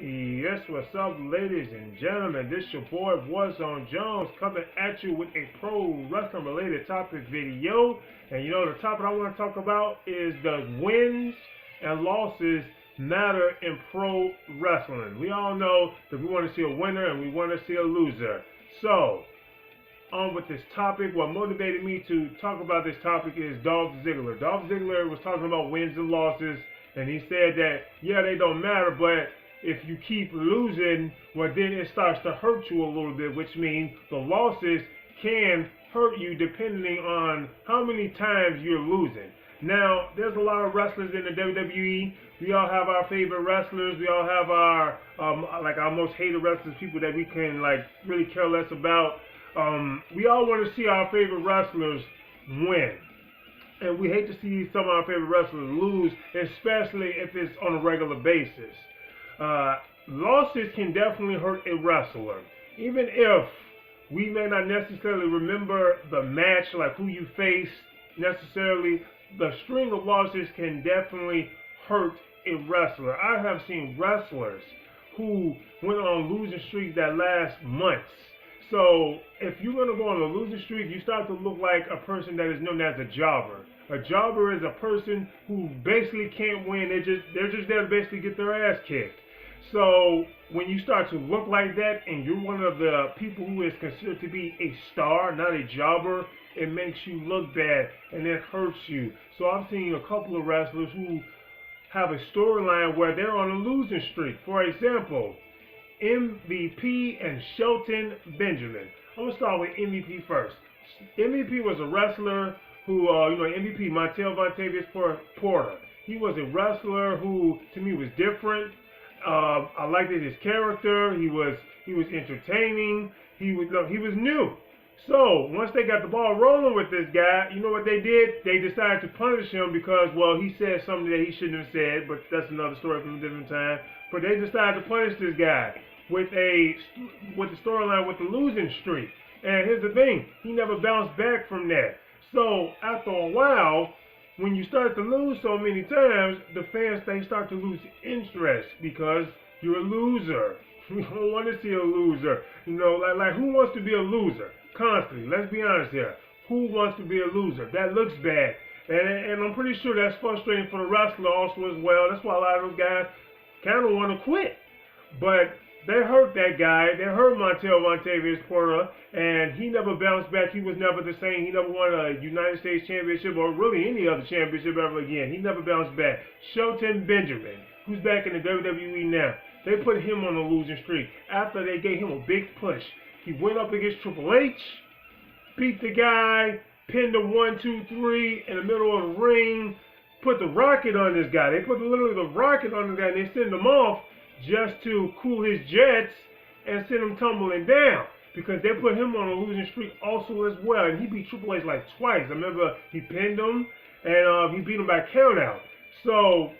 Yes, what's up, ladies and gentlemen? This your boy Warzone Jones coming at you with a pro wrestling related topic video. And the topic I want to talk about is the wins and losses matter in pro wrestling. We all know that we want to see a winner and we want to see a loser. So, on with this topic. What motivated me to talk about this topic is Dolph Ziggler. Dolph Ziggler was talking about wins and losses, and he said that, yeah, they don't matter, but if you keep losing, well, then it starts to hurt you a little bit, which means the losses can hurt you depending on how many times you're losing. Now, there's a lot of wrestlers in the WWE. We all have our favorite wrestlers. We all have our our most hated wrestlers, people that we can really care less about. We all want to see our favorite wrestlers win. And we hate to see some of our favorite wrestlers lose, especially if it's on a regular basis. Losses can definitely hurt a wrestler. Even if we may not necessarily remember the match, like who you faced necessarily, the string of losses can definitely hurt a wrestler. I have seen wrestlers who went on losing streaks that last months. So if you're going to go on a losing streak, you start to look like a person that is known as a jobber. A jobber is a person who basically can't win. They're just there to basically get their ass kicked. So when you start to look like that and you're one of the people who is considered to be a star, not a jobber, it makes you look bad and it hurts you. So I've seen a couple of wrestlers who have a storyline where they're on a losing streak. For example, MVP and Shelton Benjamin. I'm gonna start with MVP first. MVP was a wrestler who, MVP Montel Vontavious Porter. He was a wrestler who, to me, was different. I liked his character. He was entertaining. He was new. So once they got the ball rolling with this guy, you know what they did? They decided to punish him because, well, he said something that he shouldn't have said, but that's another story from a different time. But they decided to punish this guy with the storyline with the losing streak. And here's the thing: he never bounced back from that. So after a while, when you start to lose so many times, the fans they start to lose interest because you're a loser. We don't want to see a loser. Like who wants to be a loser? Constantly. Let's be honest here. Who wants to be a loser? That looks bad. And I'm pretty sure that's frustrating for the wrestler also as well. That's why a lot of those guys kind of want to quit. But they hurt that guy. They hurt Montel Vontavious Porter, and he never bounced back. He was never the same. He never won a United States Championship or really any other championship ever again. He never bounced back. Shelton Benjamin, who's back in the WWE now, they put him on a losing streak after they gave him a big push. He went up against Triple H, beat the guy, pinned him 1, 2, 3 in the middle of the ring, put the rocket on this guy. They put literally the rocket on the guy and they send him off just to cool his jets and send him tumbling down because they put him on a losing streak also as well. And he beat Triple H like twice. I remember he pinned him and he beat him by countout. So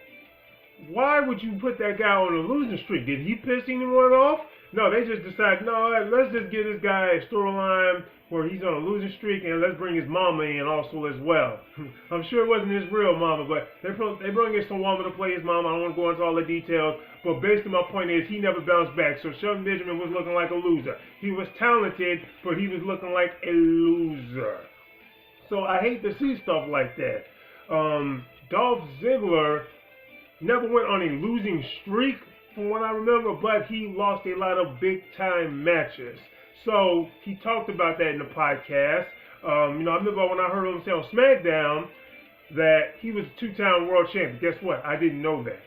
why would you put that guy on a losing streak? Did he piss anyone off? No, they just decided, no, let's just give this guy a storyline where he's on a losing streak and let's bring his mama in also as well. I'm sure it wasn't his real mama, but they brought in some woman to play his mama. I don't want to go into all the details, but basically my point is he never bounced back. So Shelton Benjamin was looking like a loser. He was talented, but he was looking like a loser. So I hate to see stuff like that. Dolph Ziggler never went on a losing streak from what I remember, but he lost a lot of big time matches. So he talked about that in the podcast. I remember when I heard him say on SmackDown that he was a two-time world champion. Guess what? I didn't know that.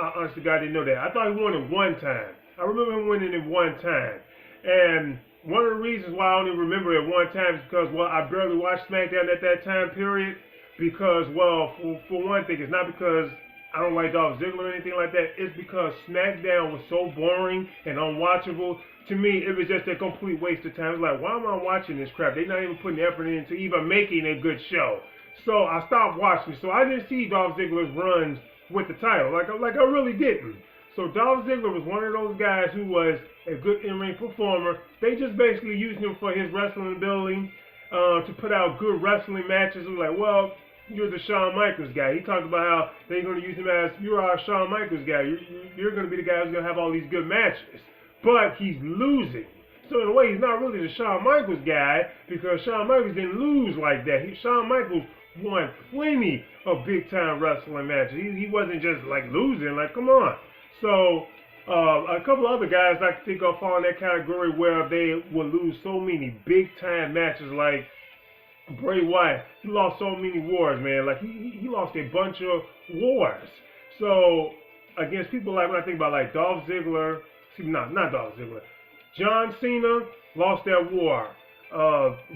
Honestly, God, I didn't know that. I thought he won it one time. I remember him winning it one time. And one of the reasons why I only remember it one time is because, well, I barely watched SmackDown at that time period. Because, well, for one thing, it's not because I don't like Dolph Ziggler or anything like that. It's because SmackDown was so boring and unwatchable. To me, it was just a complete waste of time. It's like, why am I watching this crap? They're not even putting effort into even making a good show. So I stopped watching. So I didn't see Dolph Ziggler's runs with the title. Like I really didn't. So Dolph Ziggler was one of those guys who was a good in-ring performer. They just basically used him for his wrestling ability to put out good wrestling matches. It was like, well, you're the Shawn Michaels guy. He talked about how they're going to use him as, you're our Shawn Michaels guy. You're going to be the guy who's going to have all these good matches. But he's losing. So in a way, he's not really the Shawn Michaels guy because Shawn Michaels didn't lose like that. Shawn Michaels won plenty of big-time wrestling matches. He wasn't just like losing. Like, come on. So a couple of other guys I can think of fall in that category where they will lose so many big-time matches, like Bray Wyatt. He lost so many wars, man. Like he lost a bunch of wars. So against people like, when I think about like Dolph Ziggler, not Dolph Ziggler, John Cena lost that war.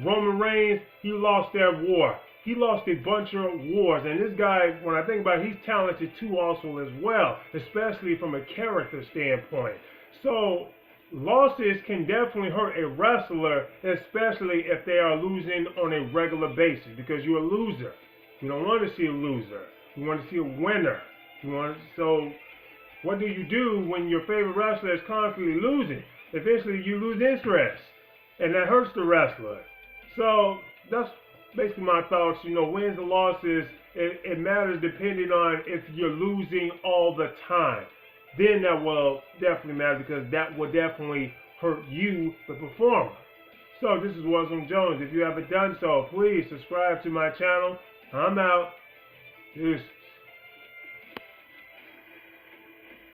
Roman Reigns, he lost that war. He lost a bunch of wars, and this guy, when I think about it, he's talented too also as well, especially from a character standpoint. So losses can definitely hurt a wrestler, especially if they are losing on a regular basis, because you're a loser. You don't want to see a loser. You want to see a winner. So what do you do when your favorite wrestler is constantly losing? Eventually you lose interest, and that hurts the wrestler. So that's basically my thoughts. Wins and losses, it matters depending on if you're losing all the time. Then that will definitely matter, because that will definitely hurt you, the performer. So this is Warzone Jones. If you haven't done so, please subscribe to my channel. I'm out. Peace.